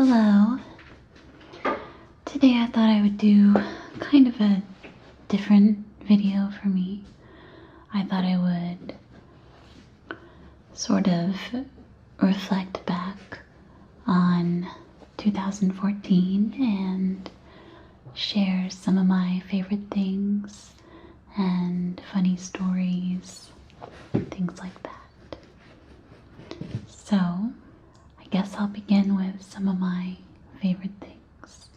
Hello. Today I thought I would do kind of a different video for me. I thought I would sort of reflect back on 2014 and share some of my favorite things and funny stories, things like that. So, I guess I'll begin with some of my favorite things.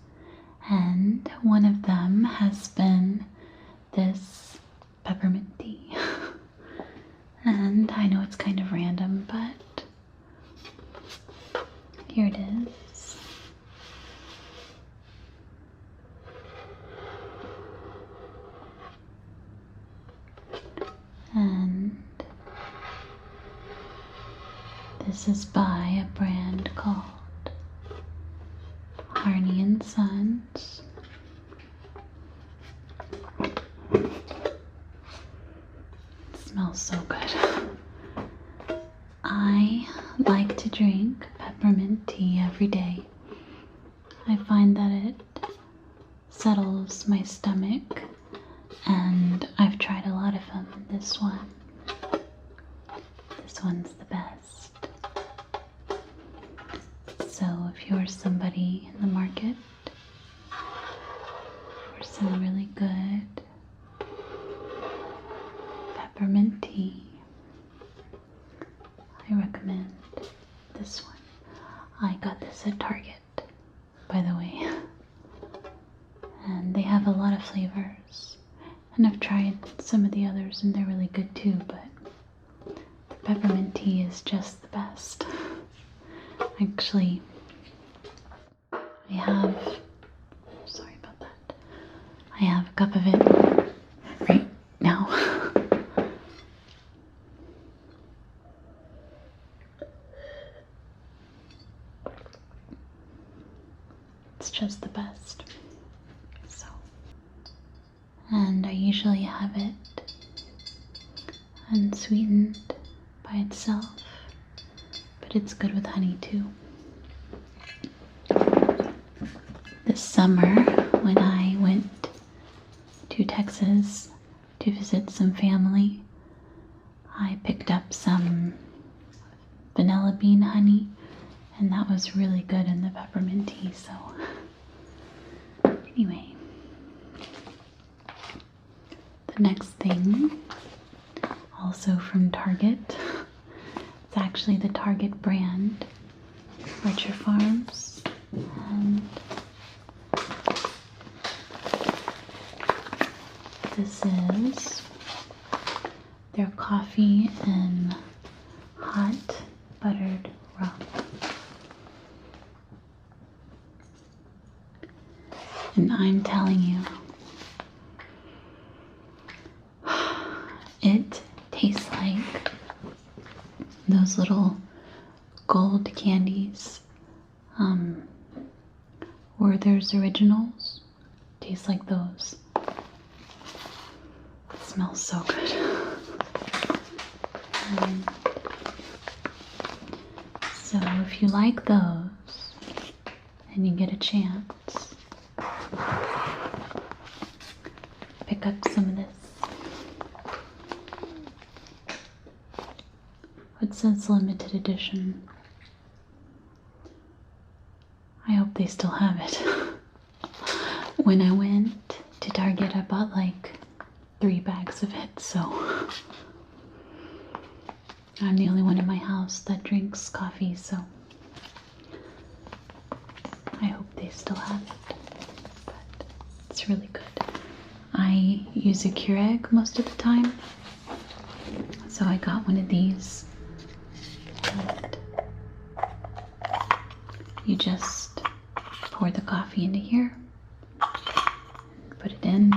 And one of them has been this peppermint tea. And I know it's kind of random, but here it is. And this is by a brand called Haines Sons. It smells so good. I like to drink peppermint tea every day. I find that it settles my stomach, and I've tried a lot of them. This one's the best. So if you're somebody in the market for some really good peppermint tea, I recommend this one. I got this at Target, by the way. And they have a lot of flavors. And I've tried some of the others and they're really good too, but the peppermint tea is just the best. Actually, I have a cup of it right now. It's just the best. So, and I usually have it unsweetened by itself, but it's good with honey too. This summer, when I went to Texas to visit some family, I picked up some vanilla bean honey, and that was really good in the peppermint tea. So anyway, the next thing, also from Target, it's actually the Target brand, Richer Farms, and this is their coffee and hot buttered rum. And I'm telling you, it tastes like those little gold candies, Werther's Originals. Tastes like those. It smells so good. So if you like those and you get a chance, pick up some of this. It says limited edition. I hope they still have it. When I went to Target, I bought like 3 bags of it, so I'm the only one in my house that drinks coffee, so I hope they still have it. But it's really good. I use a Keurig most of the time, so I got one of these. And you just pour the coffee into here, put it in,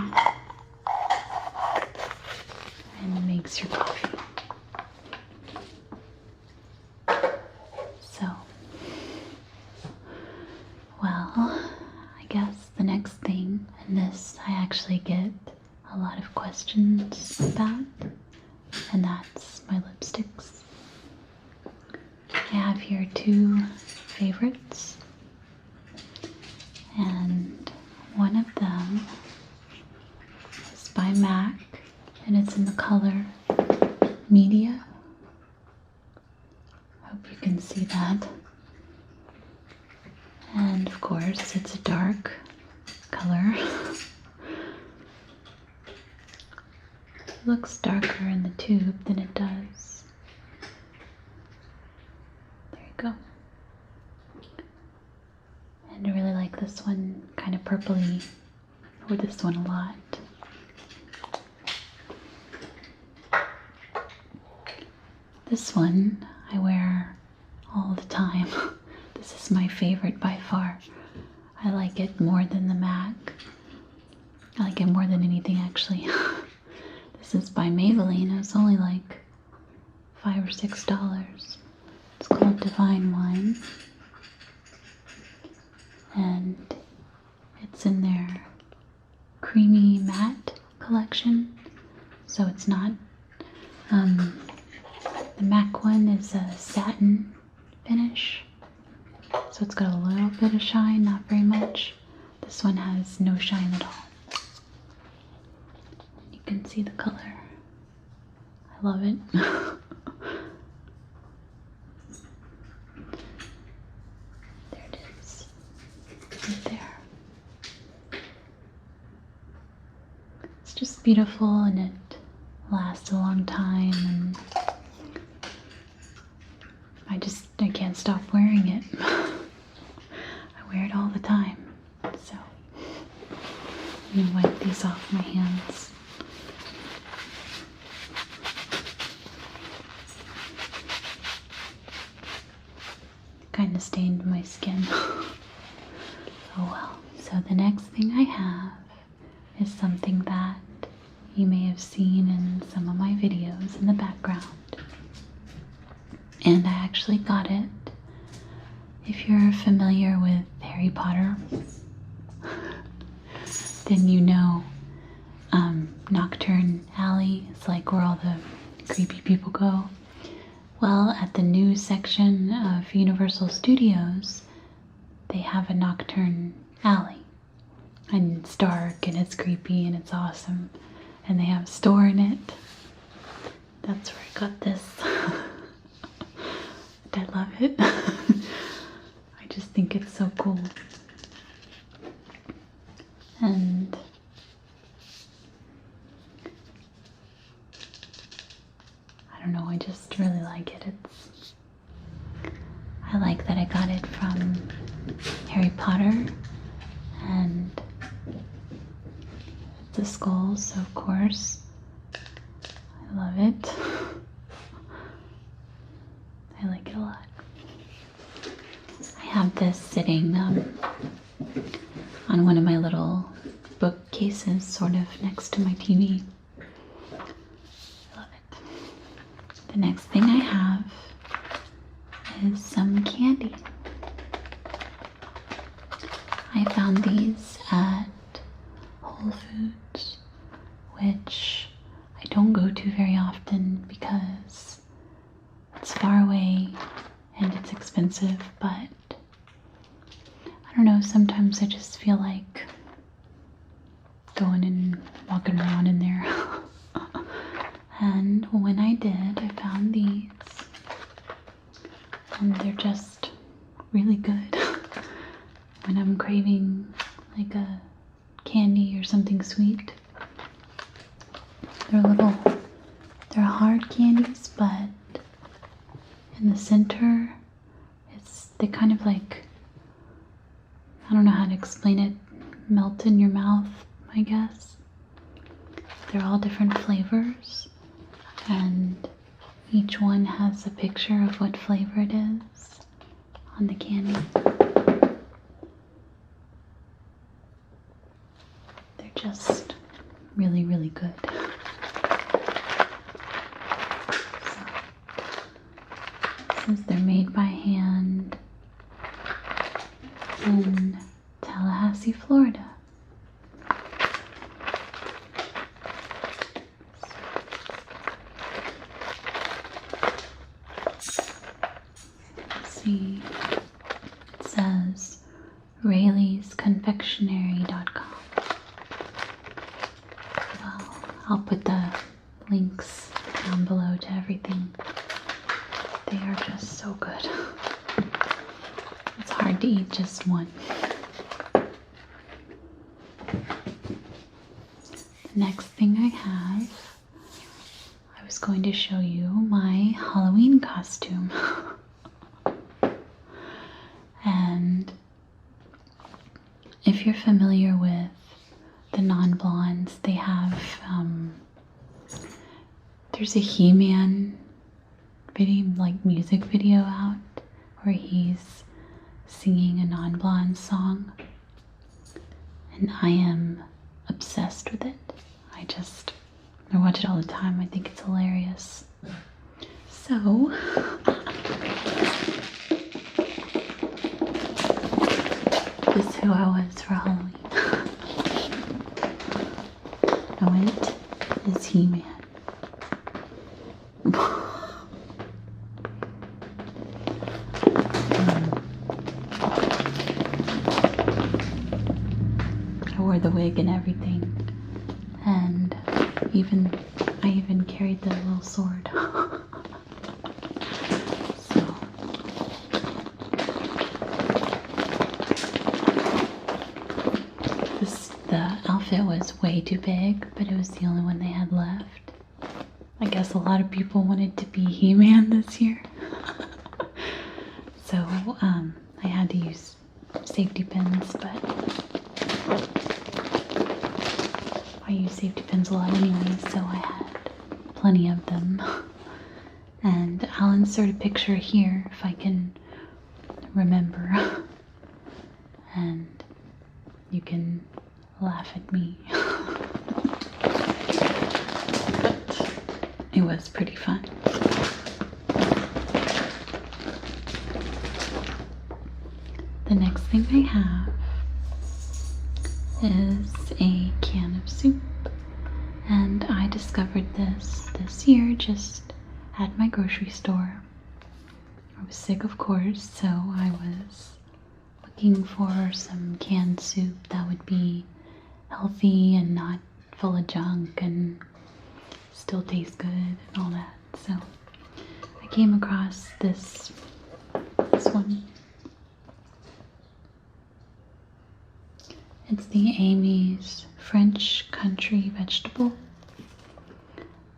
and it makes your coffee. So, well, I guess the next thing, and this I actually get a lot of questions about, and that's my lipsticks. I have here 2 favorites. One of them is by MAC, and it's in the color Media. Hope you can see that. And of course, it's a dark color. It looks darker in the tube than it does. There you go. And I really like this one, kind of purpley. I wear this one a lot. This one I wear all the time. This is my favorite by far. I like it more than the MAC. I like it more than anything actually. This is by Maybelline. It's only like $5 or $6. It's called Divine Wine. And it's in their creamy matte collection. So it's not, the MAC one is a satin finish. So it's got a little bit of shine, not very much. This one has no shine at all. You can see the color. I love it. There it is. Right there. It's just beautiful, and it lasts a long time, and I can't stop wearing it. I wear it all the time. So I'm gonna wipe these off my hands. Kind of stained my skin. Oh well. So the next thing I have is something that you may have seen in some of my videos in the background. And I actually got it. If you're familiar with Harry Potter, then you know Nocturne Alley is like where all the creepy people go. Well, at the new section of Universal Studios, they have a Nocturne Alley. And it's dark and it's creepy and it's awesome. And they have a store in it. That's where I got this. I love it. I just think it's so cool. And I don't know, I just really like it. I like that I got it from Harry Potter, and it's a skull, so of course I love it. I like it a lot. I have this sitting on one of my little bookcases, sort of next to my TV. I love it. The next thing I have is some candy. I found these at Whole Foods, which I don't go to very often because it's far away and it's expensive, but I don't know, sometimes I just feel like going and walking around in there. And when I did, I found these, and they're just really good. When I'm craving like a candy or something sweet. They're hard candies, but in the center, they kind of like, I don't know how to explain it, melt in your mouth, I guess. They're all different flavors, and each one has a picture of what flavor it is on the candy. They're just really, really good. Says they're made by hand in Tallahassee, Florida. Let's see. It says Rayleigh's Confection confectionery.com. Well, I'll put the links down below to everything. They are just so good. It's hard to eat just one. The next thing I have, I was going to show you my Halloween costume. And if you're familiar with the non-blondes, they have, there's a He-Man video, like music video out, where he's singing a non-blonde song. And I am obsessed with it. I watch it all the time. I think it's hilarious. So, this is who I was for Halloween. I went as He-Man. I wore the wig and everything, and I even carried the little sword. So the outfit was way too big, but it was the only one they had left. I guess a lot of people wanted to be He-Man this year. So I had to use safety pins, but I use safety pins a lot anyway, so I had plenty of them. And I'll insert a picture here if I can remember. And you can laugh at me. But it was pretty fun. The next thing I have is a can of soup, and I discovered this year just at my grocery store. I was sick, of course, so I was looking for some canned soup that would be healthy and not full of junk and still taste good and all that. So I came across this one. It's the Amy's French Country Vegetable,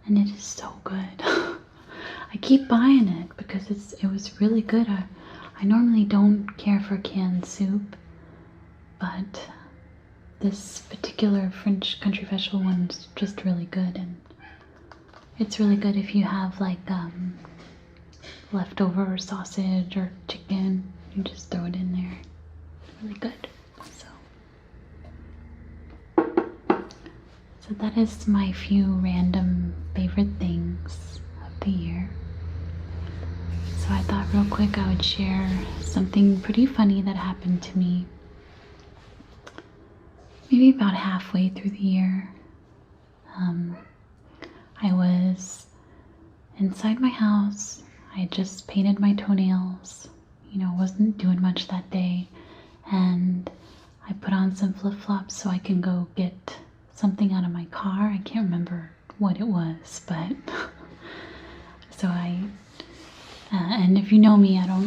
and it is so good. I keep buying it because it was really good. I normally don't care for canned soup, but this particular French Country Vegetable one's just really good, and it's really good if you have like leftover sausage or chicken. You just throw it in there. Really good. So that is my few random favorite things of the year. So I thought real quick I would share something pretty funny that happened to me maybe about halfway through the year. I was inside my house. I had just painted my toenails, wasn't doing much that day, and I put on some flip-flops so I can go get something out of my car. I can't remember what it was, but so and if you know me, I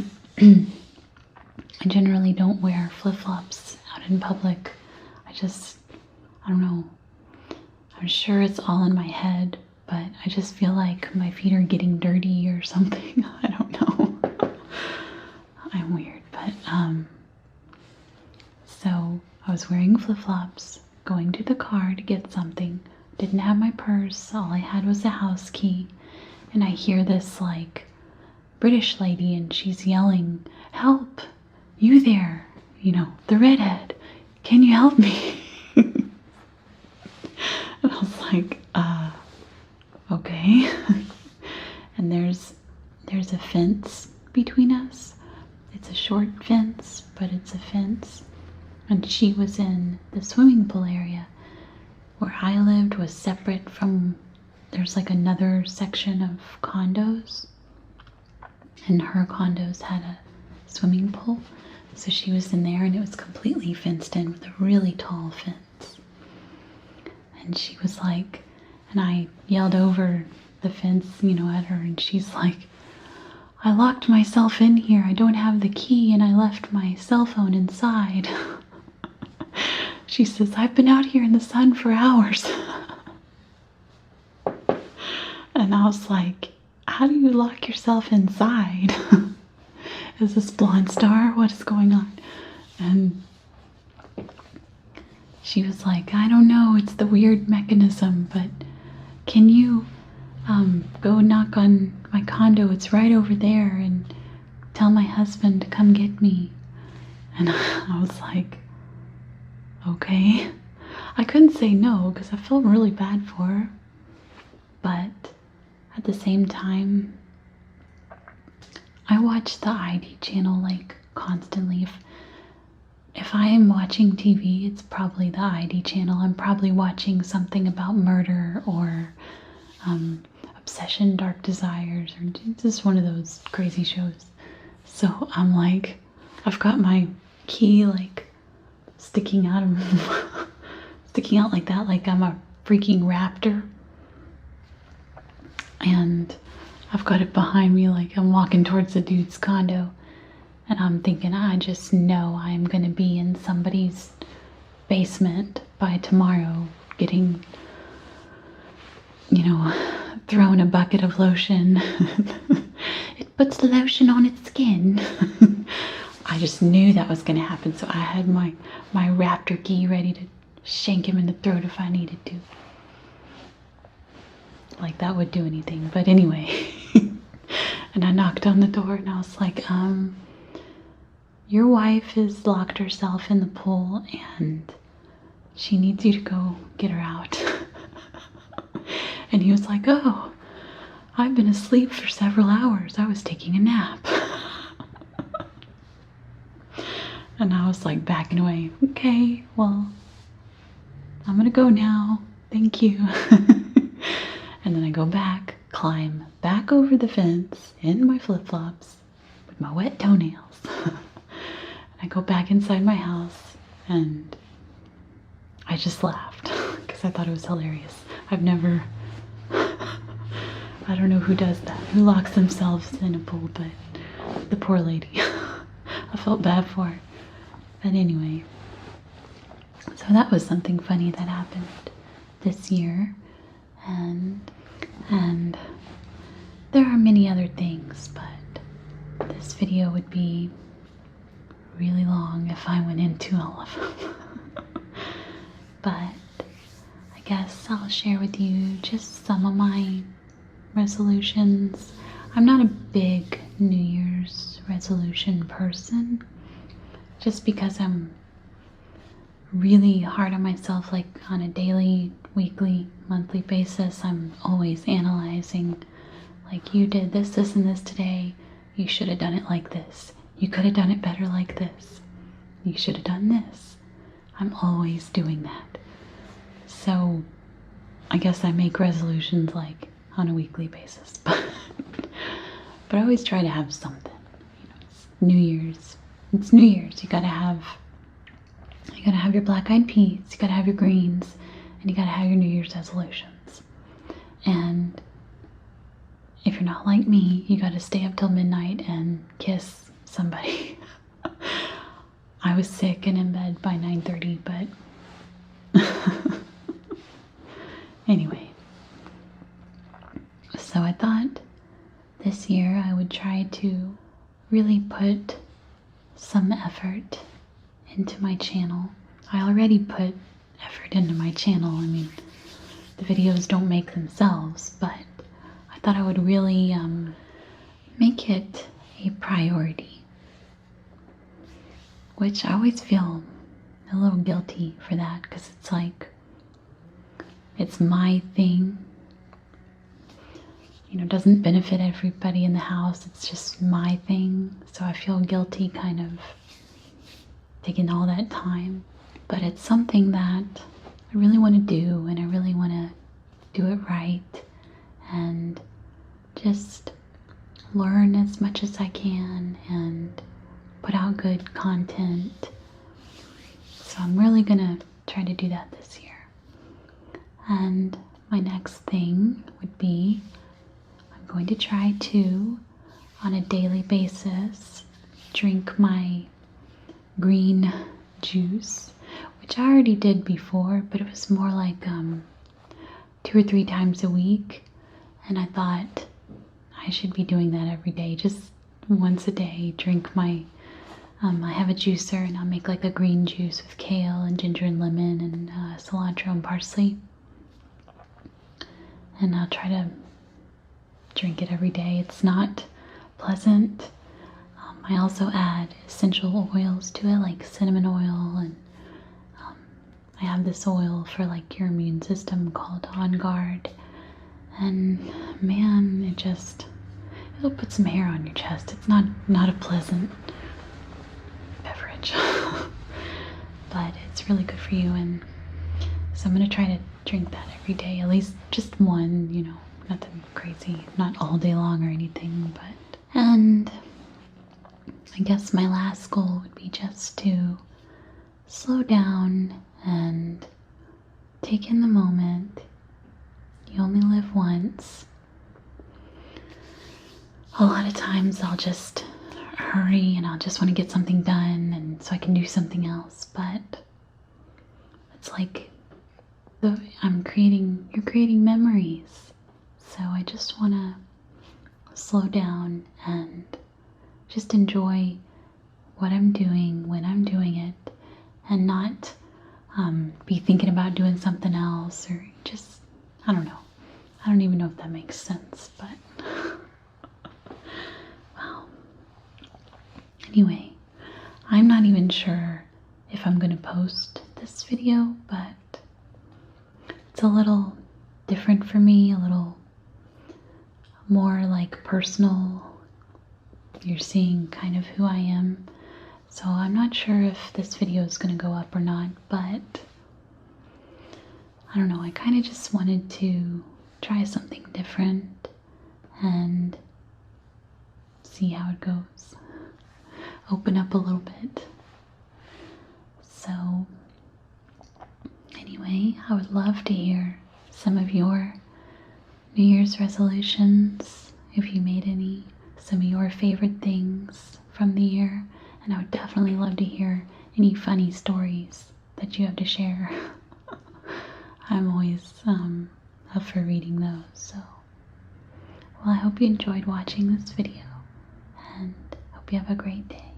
generally don't wear flip-flops out in public. I don't know. I'm sure it's all in my head, but I just feel like my feet are getting dirty or something. I don't know. I'm weird, but so I was wearing flip-flops, going to the car to get something. Didn't have my purse. All I had was a house key. And I hear this like British lady, and she's yelling, "Help! You there! The redhead! Can you help me?" And I was like, okay. And there's a fence between us. It's a short fence, but it's a fence. And she was in the swimming pool area. Where I lived was separate from, there's like another section of condos. And her condos had a swimming pool. So she was in there and it was completely fenced in with a really tall fence. And she was like, and I yelled over the fence, you know, at her, and she's like, I locked myself in here. I don't have the key and I left my cell phone inside. She says, I've been out here in the sun for hours. And I was like, how do you lock yourself inside? Is this Blonde Star? What is going on? And she was like, I don't know. It's the weird mechanism, but can you go knock on my condo? It's right over there, and tell my husband to come get me. And I was like, okay. I couldn't say no because I felt really bad for her. But at the same time, I watch the ID channel like constantly. If I am watching TV, it's probably the ID channel. I'm probably watching something about murder or obsession, dark desires, or just one of those crazy shows. So I'm like, I've got my key like sticking out like that, like I'm a freaking raptor. And I've got it behind me like I'm walking towards the dude's condo. And I'm thinking, I just know I'm going to be in somebody's basement by tomorrow getting, you know, throwing a bucket of lotion. It puts the lotion on its skin. I just knew that was going to happen. So I had my raptor key ready to shank him in the throat if I needed to. Like that would do anything. But anyway. And I knocked on the door and I was like, your wife has locked herself in the pool and she needs you to go get her out. And he was like, oh, I've been asleep for several hours. I was taking a nap. And I was like backing away. Okay, well, I'm gonna go now. Thank you. And then I go back, climb back over the fence in my flip-flops with my wet toenails. I go back inside my house and I just laughed because I thought it was hilarious. I've never, I don't know who does that, who locks themselves in a pool, but the poor lady. I felt bad for her. But anyway, so that was something funny that happened this year. And there are many other things, but this video would be really long if I went into all of them. But I guess I'll share with you just some of my resolutions. I'm not a big New Year's resolution person, just because I'm really hard on myself, like on a daily, weekly, monthly basis. I'm always analyzing, like, you did this, this, and this today. You should have done it like this. You could have done it better like this. You should have done this. I'm always doing that. So I guess I make resolutions like on a weekly basis. But I always try to have something. You know, it's New Year's. It's New Year's. You gotta have your black-eyed peas, you gotta have your greens, and you gotta have your New Year's resolutions. And if you're not like me, you gotta stay up till midnight and kiss somebody. I was sick and in bed by 9:30, but anyway. So I thought this year I would try to really put some effort into my channel. I already put effort into my channel. I mean, the videos don't make themselves, but I thought I would really make it a priority, which I always feel a little guilty for that, because it's like, it's my thing. You know, it doesn't benefit everybody in the house. It's just my thing. So I feel guilty kind of taking all that time. But it's something that I really want to do, and I really want to do it right and just learn as much as I can and put out good content. So I'm really gonna try to do that this year. And my next thing would be I'm going to try to, on a daily basis, drink my green juice, which I already did before, but it was more like 2 or 3 times a week. And I thought I should be doing that every day, just once a day, drink my, I have a juicer and I'll make like a green juice with kale and ginger and lemon and cilantro and parsley. And I'll try to drink it every day. It's not pleasant. I also add essential oils to it, like cinnamon oil, and I have this oil for like your immune system called On Guard. And man, it'll put some hair on your chest. It's not a pleasant beverage, but it's really good for you. And so I'm gonna try to drink that every day, at least just one, you know, nothing crazy, not all day long or anything, but. And I guess my last goal would be just to slow down and take in the moment. You only live once. A lot of times I'll just hurry and I'll just want to get something done and so I can do something else, but it's like you're creating memories. So I just want to slow down and just enjoy what I'm doing when I'm doing it, and not be thinking about doing something else, or just, I don't know. I don't even know if that makes sense, but wow. Anyway, I'm not even sure if I'm going to post this video, but it's a little different for me, a little more like personal. You're seeing kind of who I am. So I'm not sure if this video is going to go up or not, but I don't know. I kind of just wanted to try something different and see how it goes. Open up a little bit. So anyway, I would love to hear some of your New Year's resolutions, if you made any, some of your favorite things from the year, and I would definitely love to hear any funny stories that you have to share. I'm always up for reading those. So, well, I hope you enjoyed watching this video, and hope you have a great day.